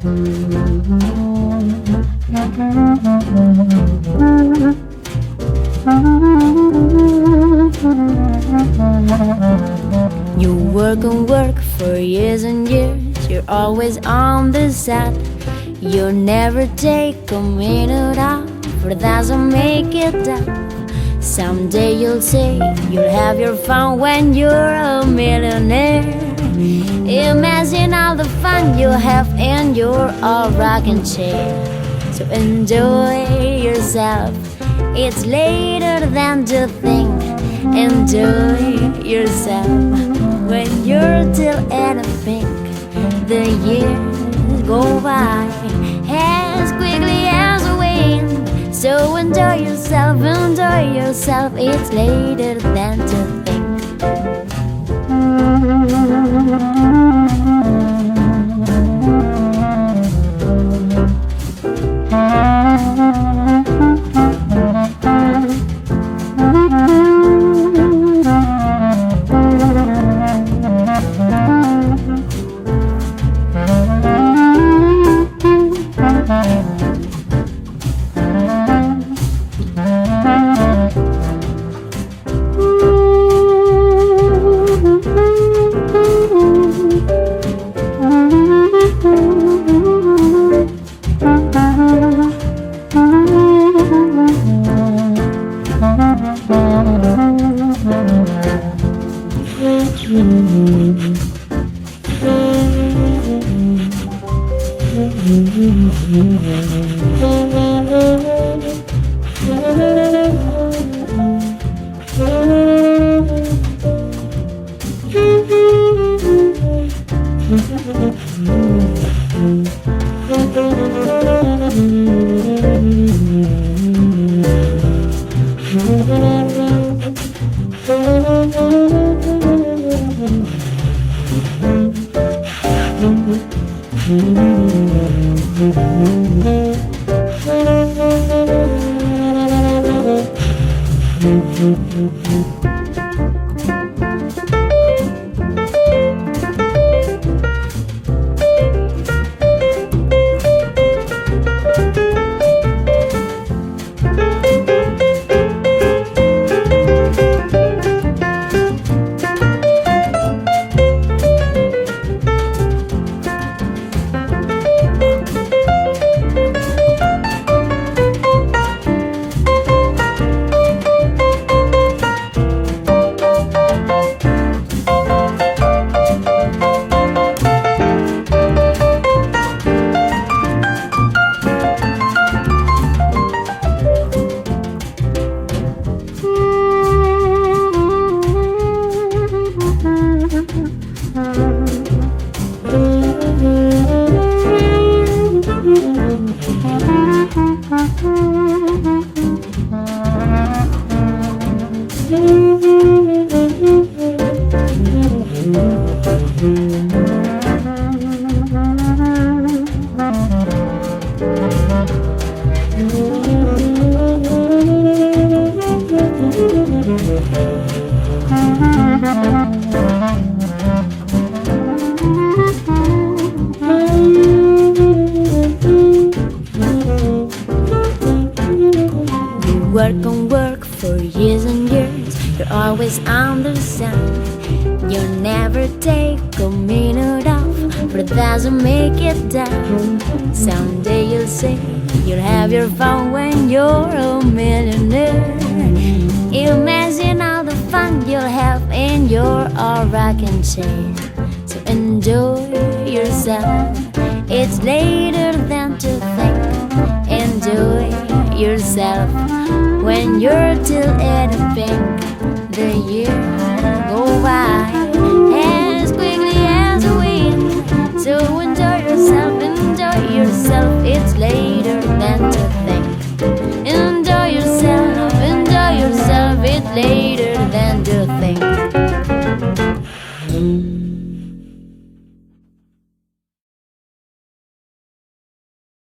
You work and work for years and years. You're always on the side. You never take a minute off, for it doesn't make it up. Someday you'll say you'll have your fun when you're a millionaire. Imagine all the fun you'll have in your old rocking chair. So enjoy yourself, it's later than to think. Enjoy yourself when you're till at a pink. The years go by as quickly as the wind. So enjoy yourself, it's later than to think. Work and work for years and years. You're always on the sun. You never take a minute off, but it doesn't make it down. Someday you'll say you'll have your fun when you're a millionaire. Imagine all the fun you'll have in your old rocking chair. So enjoy yourself, it's later than to think. Enjoy yourself when you're till at a pink. The years go by as quickly as a wind. So enjoy yourself, it's later